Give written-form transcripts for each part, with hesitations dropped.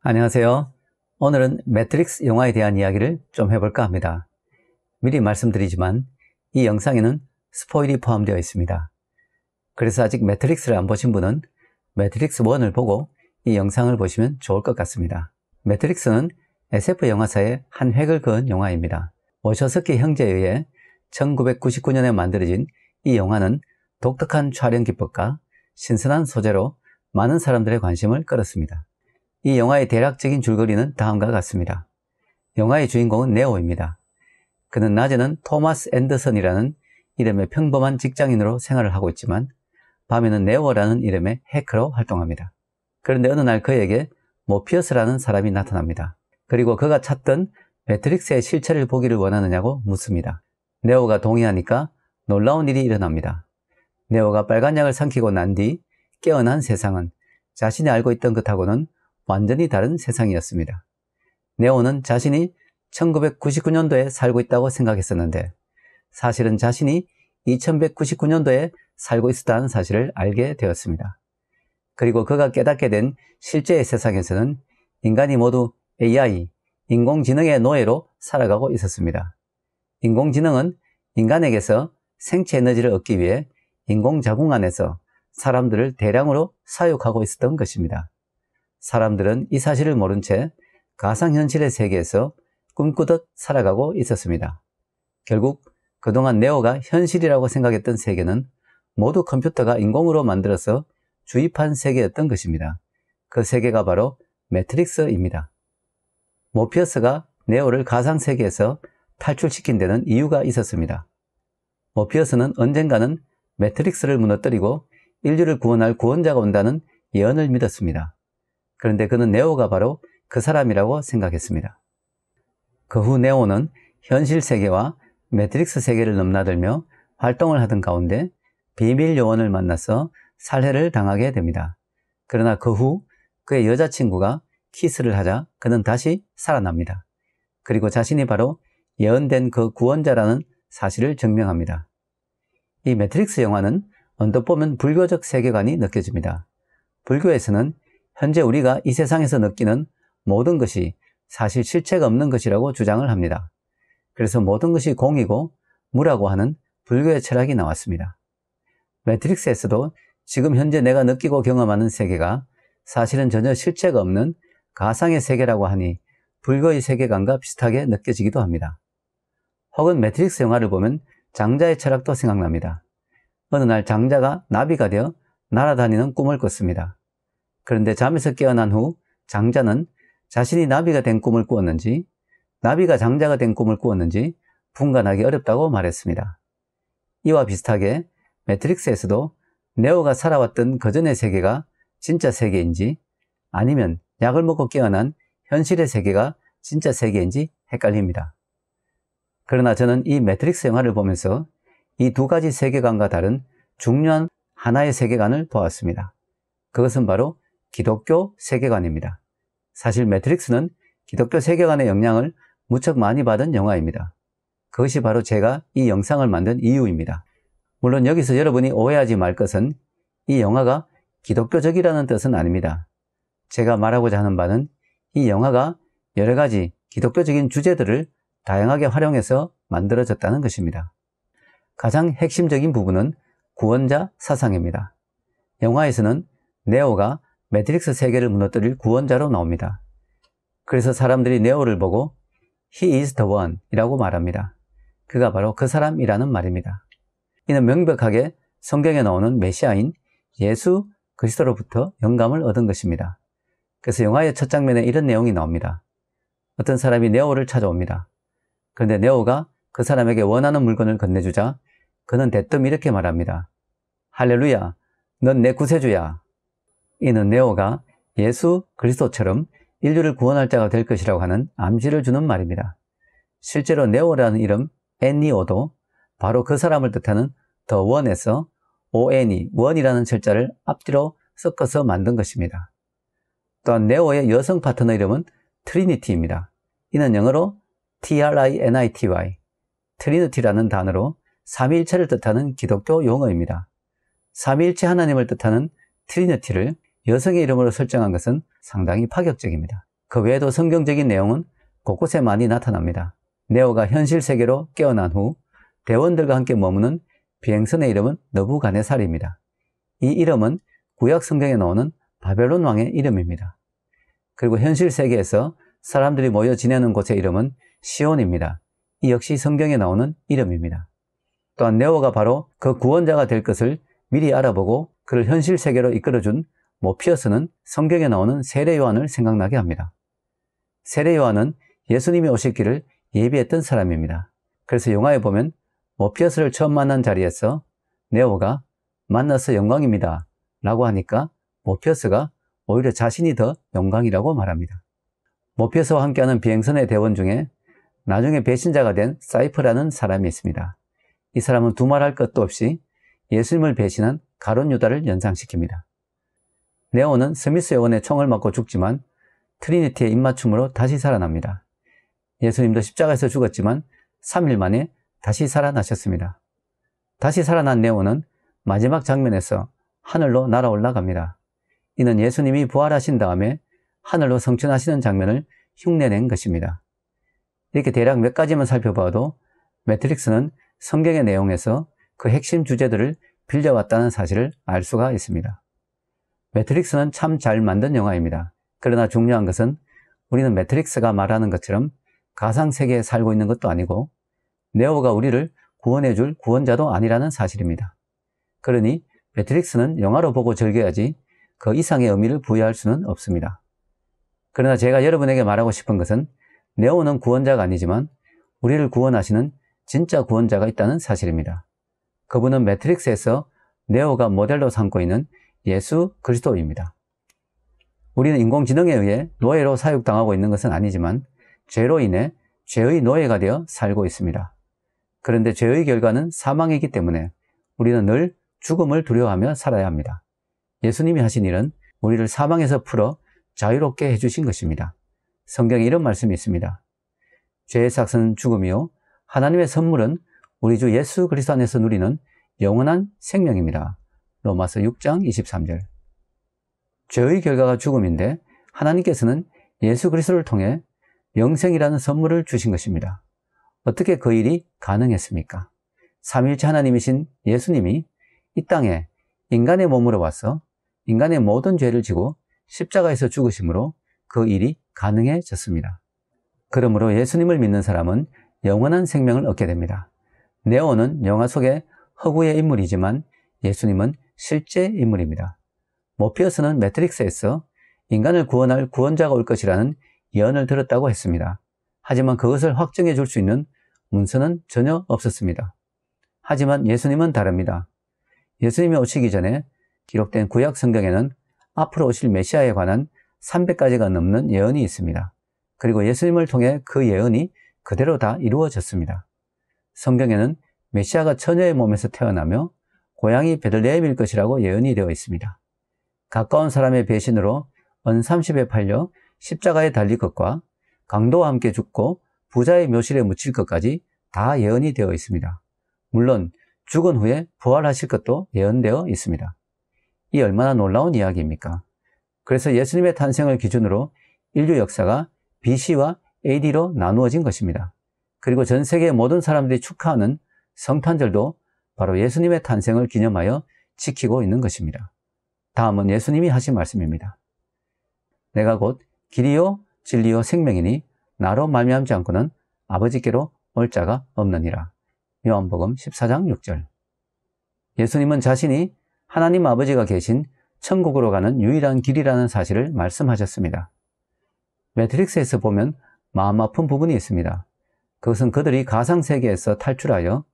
안녕하세요. 오늘은 매트릭스 영화에 대한 이야기를 좀 해볼까 합니다. 미리 말씀드리지만 이 영상에는 스포일이 포함되어 있습니다. 그래서 아직 매트릭스를 안 보신 분은 매트릭스 1을 보고 이 영상을 보시면 좋을 것 같습니다. 매트릭스는 SF 영화사의 한 획을 그은 영화입니다. 워셔스키 형제에 의해 1999년에 만들어진 이 영화는 독특한 촬영 기법과 신선한 소재로 많은 사람들의 관심을 끌었습니다. 이 영화의 대략적인 줄거리는 다음과 같습니다. 영화의 주인공은 네오입니다. 그는 낮에는 토마스 앤더슨이라는 이름의 평범한 직장인으로 생활을 하고 있지만 밤에는 네오라는 이름의 해커로 활동합니다. 그런데 어느 날 그에게 모피어스라는 사람이 나타납니다. 그리고 그가 찾던 매트릭스의 실체를 보기를 원하느냐고 묻습니다. 네오가 동의하니까 놀라운 일이 일어납니다. 네오가 빨간 약을 삼키고 난 뒤 깨어난 세상은 자신이 알고 있던 것하고는 완전히 다른 세상이었습니다. 네오는 자신이 1999년도에 살고 있다고 생각했었는데 사실은 자신이 2199년도에 살고 있었다는 사실을 알게 되었습니다. 그리고 그가 깨닫게 된 실제의 세상에서는 인간이 모두 AI, 인공지능의 노예로 살아가고 있었습니다. 인공지능은 인간에게서 생체 에너지를 얻기 위해 인공자궁 안에서 사람들을 대량으로 사육하고 있었던 것입니다. 사람들은 이 사실을 모른 채 가상현실의 세계에서 꿈꾸듯 살아가고 있었습니다. 결국 그동안 네오가 현실이라고 생각했던 세계는 모두 컴퓨터가 인공으로 만들어서 주입한 세계였던 것입니다. 그 세계가 바로 매트릭스입니다. 모피어스가 네오를 가상세계에서 탈출시킨 데는 이유가 있었습니다. 모피어스는 언젠가는 매트릭스를 무너뜨리고 인류를 구원할 구원자가 온다는 예언을 믿었습니다. 그런데 그는 네오가 바로 그 사람이라고 생각했습니다. 그 후 네오는 현실 세계와 매트릭스 세계를 넘나들며 활동을 하던 가운데 비밀 요원을 만나서 살해를 당하게 됩니다. 그러나 그 후 그의 여자친구가 키스를 하자 그는 다시 살아납니다. 그리고 자신이 바로 예언된 그 구원자라는 사실을 증명합니다. 이 매트릭스 영화는 언뜻 보면 불교적 세계관이 느껴집니다. 불교에서는 현재 우리가 이 세상에서 느끼는 모든 것이 사실 실체가 없는 것이라고 주장을 합니다. 그래서 모든 것이 공이고 무라고 하는 불교의 철학이 나왔습니다. 매트릭스에서도 지금 현재 내가 느끼고 경험하는 세계가 사실은 전혀 실체가 없는 가상의 세계라고 하니 불교의 세계관과 비슷하게 느껴지기도 합니다. 혹은 매트릭스 영화를 보면 장자의 철학도 생각납니다. 어느 날 장자가 나비가 되어 날아다니는 꿈을 꿨습니다. 그런데 잠에서 깨어난 후 장자는 자신이 나비가 된 꿈을 꾸었는지 나비가 장자가 된 꿈을 꾸었는지 분간하기 어렵다고 말했습니다. 이와 비슷하게 매트릭스에서도 네오가 살아왔던 그전의 세계가 진짜 세계인지 아니면 약을 먹고 깨어난 현실의 세계가 진짜 세계인지 헷갈립니다. 그러나 저는 이 매트릭스 영화를 보면서 이 두 가지 세계관과 다른 중요한 하나의 세계관을 보았습니다. 그것은 바로 기독교 세계관입니다. 사실 매트릭스는 기독교 세계관의 영향을 무척 많이 받은 영화입니다. 그것이 바로 제가 이 영상을 만든 이유입니다. 물론 여기서 여러분이 오해하지 말 것은 이 영화가 기독교적이라는 뜻은 아닙니다. 제가 말하고자 하는 바는 이 영화가 여러 가지 기독교적인 주제들을 다양하게 활용해서 만들어졌다는 것입니다. 가장 핵심적인 부분은 구원자 사상입니다. 영화에서는 네오가 매트릭스 세계를 무너뜨릴 구원자로 나옵니다. 그래서 사람들이 네오를 보고 He is the one 이라고 말합니다. 그가 바로 그 사람이라는 말입니다. 이는 명백하게 성경에 나오는 메시아인 예수 그리스도로부터 영감을 얻은 것입니다. 그래서 영화의 첫 장면에 이런 내용이 나옵니다. 어떤 사람이 네오를 찾아옵니다. 그런데 네오가 그 사람에게 원하는 물건을 건네주자 그는 대뜸 이렇게 말합니다. 할렐루야, 넌 내 구세주야. 이는 네오가 예수 그리스도처럼 인류를 구원할 자가 될 것이라고 하는 암시를 주는 말입니다. 실제로 네오라는 이름 엔니오도 바로 그 사람을 뜻하는 더 원에서 ONE, 원이라는 철자를 앞뒤로 섞어서 만든 것입니다. 또한 네오의 여성 파트너 이름은 트리니티입니다. 이는 영어로 TRINITY, 트리니티라는 단어로 삼위일체를 뜻하는 기독교 용어입니다. 삼위일체 하나님을 뜻하는 트리니티를 여성의 이름으로 설정한 것은 상당히 파격적입니다. 그 외에도 성경적인 내용은 곳곳에 많이 나타납니다. 네오가 현실 세계로 깨어난 후 대원들과 함께 머무는 비행선의 이름은 느부갓네살입니다. 이 이름은 구약 성경에 나오는 바벨론 왕의 이름입니다. 그리고 현실 세계에서 사람들이 모여 지내는 곳의 이름은 시온입니다. 이 역시 성경에 나오는 이름입니다. 또한 네오가 바로 그 구원자가 될 것을 미리 알아보고 그를 현실 세계로 이끌어준 모피어스는 성경에 나오는 세례 요한을 생각나게 합니다. 세례 요한은 예수님이 오실 길을 예비했던 사람입니다. 그래서 영화에 보면 모피어스를 처음 만난 자리에서 네오가 만나서 영광입니다 라고 하니까 모피어스가 오히려 자신이 더 영광이라고 말합니다. 모피어스와 함께하는 비행선의 대원 중에 나중에 배신자가 된 사이프라는 사람이 있습니다. 이 사람은 두말할 것도 없이 예수님을 배신한 가룟 유다를 연상시킵니다. 네오는 스미스 요원의 총을 맞고 죽지만 트리니티의 입맞춤으로 다시 살아납니다. 예수님도 십자가에서 죽었지만 3일 만에 다시 살아나셨습니다. 다시 살아난 네오는 마지막 장면에서 하늘로 날아올라갑니다. 이는 예수님이 부활하신 다음에 하늘로 성천하시는 장면을 흉내낸 것입니다. 이렇게 대략 몇 가지만 살펴봐도 매트릭스는 성경의 내용에서 그 핵심 주제들을 빌려왔다는 사실을 알 수가 있습니다. 매트릭스는 참 잘 만든 영화입니다. 그러나 중요한 것은 우리는 매트릭스가 말하는 것처럼 가상세계에 살고 있는 것도 아니고 네오가 우리를 구원해줄 구원자도 아니라는 사실입니다. 그러니 매트릭스는 영화로 보고 즐겨야지 그 이상의 의미를 부여할 수는 없습니다. 그러나 제가 여러분에게 말하고 싶은 것은 네오는 구원자가 아니지만 우리를 구원하시는 진짜 구원자가 있다는 사실입니다. 그분은 매트릭스에서 네오가 모델로 삼고 있는 예수 그리스도입니다. 우리는 인공지능에 의해 노예로 사육당하고 있는 것은 아니지만 죄로 인해 죄의 노예가 되어 살고 있습니다. 그런데 죄의 결과는 사망이기 때문에 우리는 늘 죽음을 두려워하며 살아야 합니다. 예수님이 하신 일은 우리를 사망에서 풀어 자유롭게 해주신 것입니다. 성경에 이런 말씀이 있습니다. 죄의 삭은 죽음이요 하나님의 선물은 우리 주 예수 그리스도 안에서 누리는 영원한 생명입니다. 로마서 6장 23절. 죄의 결과가 죽음인데 하나님께서는 예수 그리스도를 통해 영생이라는 선물을 주신 것입니다. 어떻게 그 일이 가능했습니까? 삼위일체 하나님이신 예수님이 이 땅에 인간의 몸으로 와서 인간의 모든 죄를 지고 십자가에서 죽으심으로 그 일이 가능해졌습니다. 그러므로 예수님을 믿는 사람은 영원한 생명을 얻게 됩니다. 네오는 영화 속의 허구의 인물이지만 예수님은 실제 인물입니다. 모피어스는 매트릭스에서 인간을 구원할 구원자가 올 것이라는 예언을 들었다고 했습니다. 하지만 그것을 확정해 줄 수 있는 문서는 전혀 없었습니다. 하지만 예수님은 다릅니다. 예수님이 오시기 전에 기록된 구약 성경에는 앞으로 오실 메시아에 관한 300가지가 넘는 예언이 있습니다. 그리고 예수님을 통해 그 예언이 그대로 다 이루어졌습니다. 성경에는 메시아가 처녀의 몸에서 태어나며 고향이 베들레헴일 것이라고 예언이 되어 있습니다. 가까운 사람의 배신으로 언 30에 팔려 십자가에 달릴 것과 강도와 함께 죽고 부자의 묘실에 묻힐 것까지 다 예언이 되어 있습니다. 물론 죽은 후에 부활하실 것도 예언되어 있습니다. 이 얼마나 놀라운 이야기입니까? 그래서 예수님의 탄생을 기준으로 인류 역사가 BC와 AD로 나누어진 것입니다. 그리고 전 세계의 모든 사람들이 축하하는 성탄절도 바로 예수님의 탄생을 기념하여 지키고 있는 것입니다. 다음은 예수님이 하신 말씀입니다. 내가 곧 길이요 진리요 생명이니 나로 말미암지 않고는 아버지께로 올 자가 없느니라. 요한복음 14장 6절. 예수님은 자신이 하나님 아버지가 계신 천국으로 가는 유일한 길이라는 사실을 말씀하셨습니다. 매트릭스에서 보면 마음 아픈 부분이 있습니다. 그것은 그들이 가상세계에서 탈출하여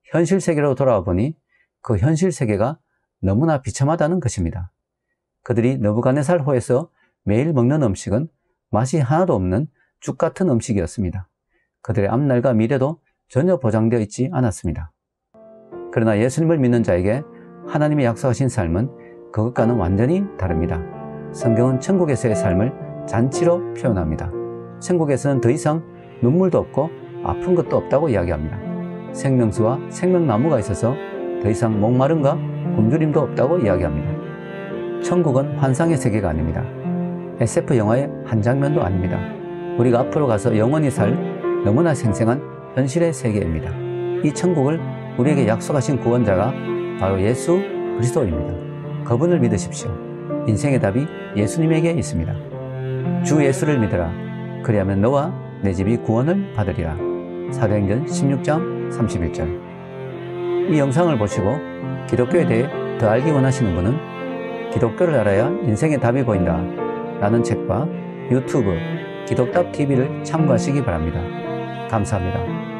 현실 세계로 돌아와 보니 그 현실 세계가 너무나 비참하다는 것입니다. 그들이 느부갓네살 호에서 매일 먹는 음식은 맛이 하나도 없는 죽 같은 음식이었습니다. 그들의 앞날과 미래도 전혀 보장되어 있지 않았습니다. 그러나 예수님을 믿는 자에게 하나님이 약속하신 삶은 그것과는 완전히 다릅니다. 성경은 천국에서의 삶을 잔치로 표현합니다. 천국에서는 더 이상 눈물도 없고 아픈 것도 없다고 이야기합니다. 생명수와 생명나무가 있어서 더 이상 목마름과 굶주림도 없다고 이야기합니다. 천국은 환상의 세계가 아닙니다. SF 영화의 한 장면도 아닙니다. 우리가 앞으로 가서 영원히 살 너무나 생생한 현실의 세계입니다. 이 천국을 우리에게 약속하신 구원자가 바로 예수 그리스도입니다. 그분을 믿으십시오. 인생의 답이 예수님에게 있습니다. 주 예수를 믿으라. 그리하면 너와 내 집이 구원을 받으리라. 사도행전 16장 31절. 이 영상을 보시고 기독교에 대해 더 알기 원하시는 분은 기독교를 알아야 인생의 답이 보인다 라는 책과 유튜브 기독답TV를 참고하시기 바랍니다. 감사합니다.